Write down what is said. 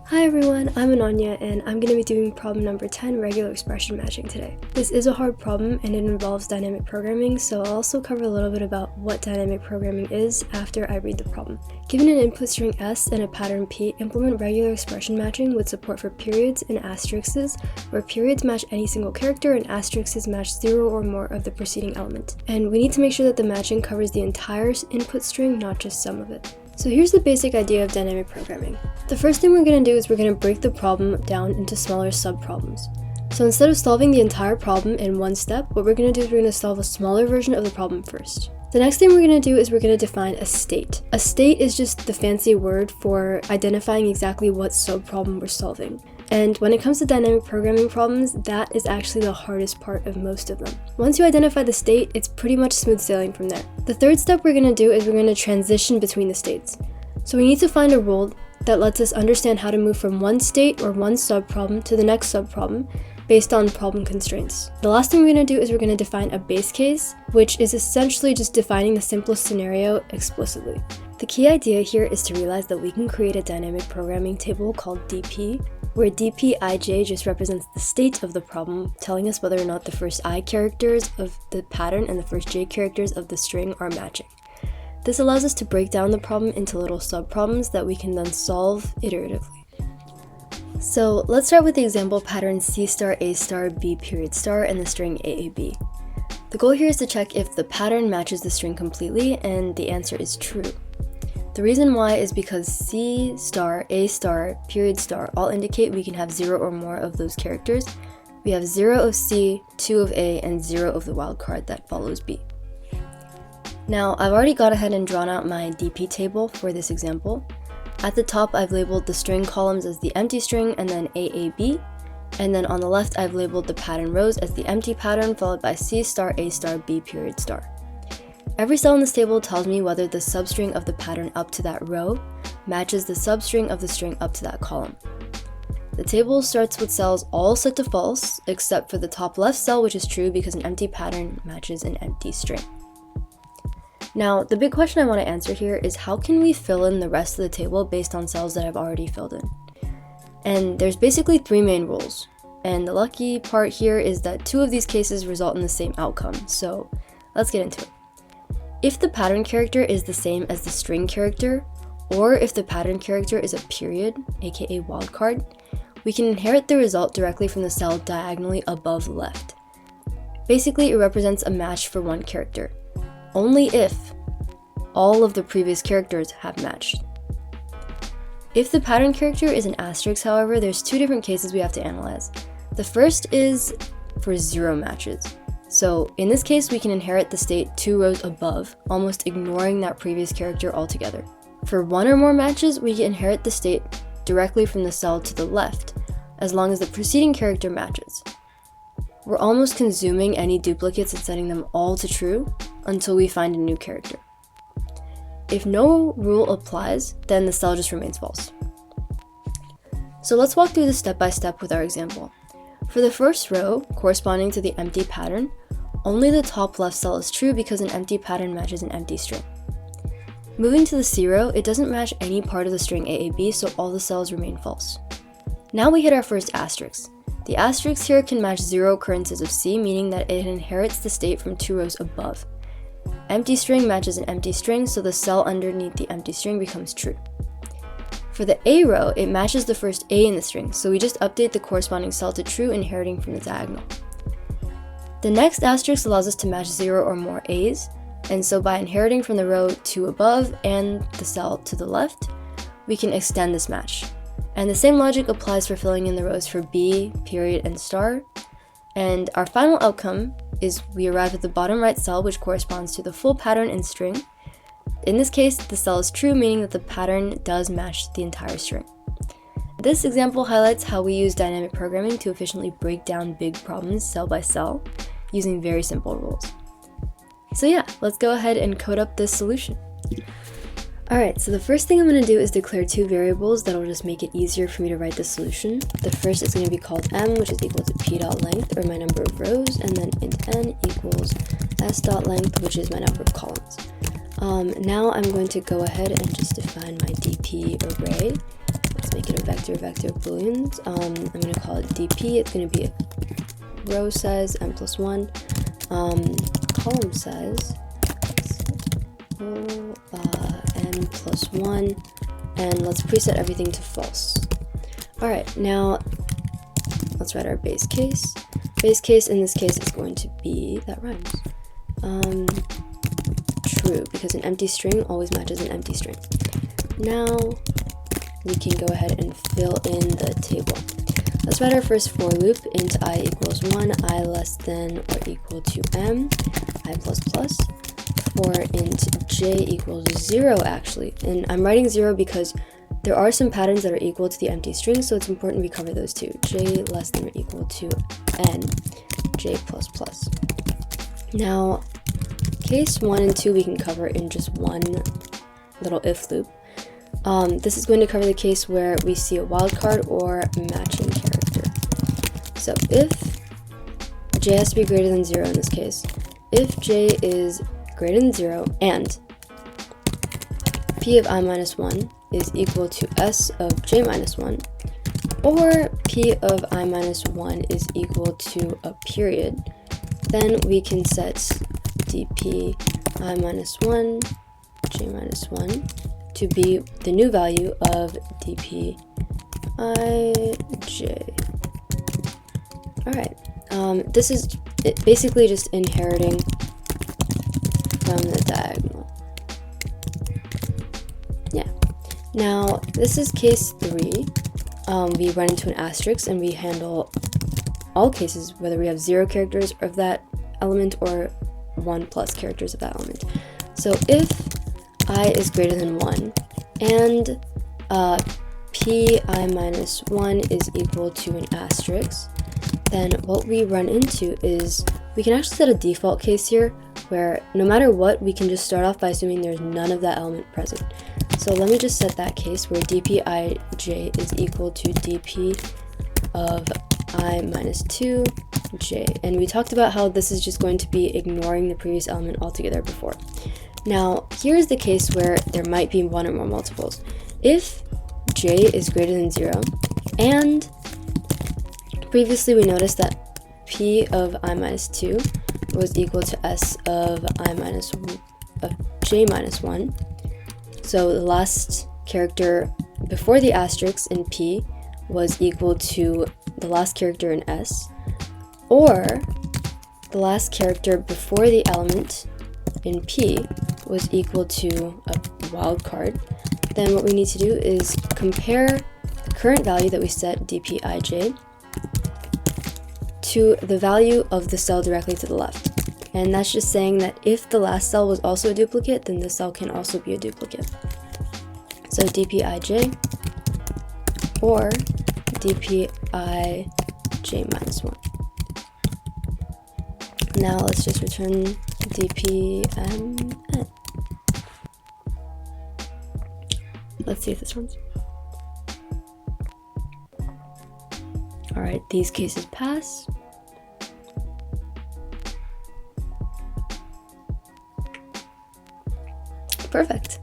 Hi everyone, I'm Ananya and I'm going to be doing problem number 10, regular expression matching today. This is a hard problem and it involves dynamic programming, so I'll also cover a little bit about what dynamic programming is after I read the problem. Given an input string S and a pattern P, implement regular expression matching with support for periods and asterisks, where periods match any single character and asterisks match 0 or more of the preceding element. And we need to make sure that the matching covers the entire input string, not just some of it. So here's the basic idea of dynamic programming. The first thing we're going to do is we're going to break the problem down into smaller sub-problems. So instead of solving the entire problem in one step, what we're going to do is we're going to solve a smaller version of the problem first. The next thing we're going to do is we're going to define a state. A state is just the fancy word for identifying exactly what sub-problem we're solving. And when it comes to dynamic programming problems, that is actually the hardest part of most of them. Once you identify the state, it's pretty much smooth sailing from there. The third step we're going to do is we're going to transition between the states. So we need to find a rule that lets us understand how to move from one state or one subproblem to the next subproblem based on problem constraints. The last thing we're going to do is we're going to define a base case, which is essentially just defining the simplest scenario explicitly. The key idea here is to realize that we can create a dynamic programming table called DP, where dpij just represents the state of the problem, telling us whether or not the first I characters of the pattern and the first j characters of the string are matching. This allows us to break down the problem into little subproblems that we can then solve iteratively. So let's start with the example pattern C star A star B period star and the string AAB. The goal here is to check if the pattern matches the string completely, and the answer is true. The reason why is because C star, A star, period star all indicate we can have 0 or more of those characters. We have 0 of C, 2 of A, and 0 of the wildcard that follows B. Now, I've already gone ahead and drawn out my DP table for this example. At the top, I've labeled the string columns as the empty string and then AAB, and then on the left, I've labeled the pattern rows as the empty pattern followed by C star, A star, B period star. Every cell in this table tells me whether the substring of the pattern up to that row matches the substring of the string up to that column. The table starts with cells all set to false, except for the top left cell, which is true because an empty pattern matches an empty string. Now, the big question I want to answer here is how can we fill in the rest of the table based on cells that I've already filled in? And there's basically 3 main rules, and the lucky part here is that 2 of these cases result in the same outcome, so let's get into it. If the pattern character is the same as the string character, or if the pattern character is a period, aka wildcard, we can inherit the result directly from the cell diagonally above left. Basically, it represents a match for one character, only if all of the previous characters have matched. If the pattern character is an asterisk, however, there's 2 different cases we have to analyze. The first is for 0 matches. So in this case, we can inherit the state 2 rows above, almost ignoring that previous character altogether. For 1 or more matches, we can inherit the state directly from the cell to the left, as long as the preceding character matches. We're almost consuming any duplicates and setting them all to true until we find a new character. If no rule applies, then the cell just remains false. So let's walk through this step by step with our example. For the first row, corresponding to the empty pattern, only the top left cell is true because an empty pattern matches an empty string. Moving to the C row, it doesn't match any part of the string AAB, so all the cells remain false. Now we hit our first asterisk. The asterisk here can match 0 occurrences of C, meaning that it inherits the state from 2 rows above. Empty string matches an empty string, so the cell underneath the empty string becomes true. For the A row, it matches the first A in the string, so we just update the corresponding cell to true, inheriting from the diagonal. The next asterisk allows us to match 0 or more A's, and so by inheriting from the row 2 above and the cell to the left, we can extend this match. And the same logic applies for filling in the rows for B, period, and star. And our final outcome is we arrive at the bottom right cell, which corresponds to the full pattern and string. In this case, the cell is true, meaning that the pattern does match the entire string. This example highlights how we use dynamic programming to efficiently break down big problems cell by cell using very simple rules. So yeah, let's go ahead and code up this solution. Alright, so the first thing I'm going to do is declare 2 variables that will just make it easier for me to write the solution. The first is going to be called m, which is equal to p.length, or my number of rows, and then int n equals s.length, which is my number of columns. Now I'm going to go ahead and just define my DP array. let's make it a vector of booleans. I'm going to call it dp. It's going to be a row size n plus 1, column size n plus 1, and let's preset everything to false. Alright, now let's write our base case. Base case in this case is going to be, that rhymes, true, because an empty string always matches an empty string. Now we can go ahead and fill in the table. Let's write our first for loop. Int I equals 1, I less than or equal to m, I plus plus, for int j equals 0 actually. And I'm writing 0 because there are some patterns that are equal to the empty string, so it's important we cover those too. J less than or equal to n, j plus plus. Now, case 1 and 2 we can cover in just one little if loop. This is going to cover the case where we see a wildcard or matching character. So if j has to be greater than 0 in this case, if j is greater than 0 and p of I minus 1 is equal to s of j minus 1, or p of I minus 1 is equal to a period, then we can set dp I minus 1, j minus 1 to be the new value of dp ij. Alright, this is basically just inheriting from the diagonal. Yeah. Now, this is case 3. We run into an asterisk and we handle all cases, whether we have 0 characters of that element or 1 plus characters of that element. So if I is greater than 1 and p I minus 1 is equal to an asterisk, then what we run into is we can actually set a default case here where no matter what, we can just start off by assuming there's none of that element present. So let me just set that case where dp ij is equal to dp of I minus 2 j. And we talked about how this is just going to be ignoring the previous element altogether before. Now, here's the case where there might be one or more multiples. If j is greater than 0, and previously we noticed that p of I minus 2 was equal to s of j minus 1, so the last character before the asterisk in p was equal to the last character in s, or the last character before the element in p was equal to a wildcard, then what we need to do is compare the current value that we set dp ij to the value of the cell directly to the left. And that's just saying that if the last cell was also a duplicate, then this cell can also be a duplicate. So dp ij or dp ij minus 1. Now let's just return dpmn. Let's see if this runs. Alright, these cases pass. Perfect.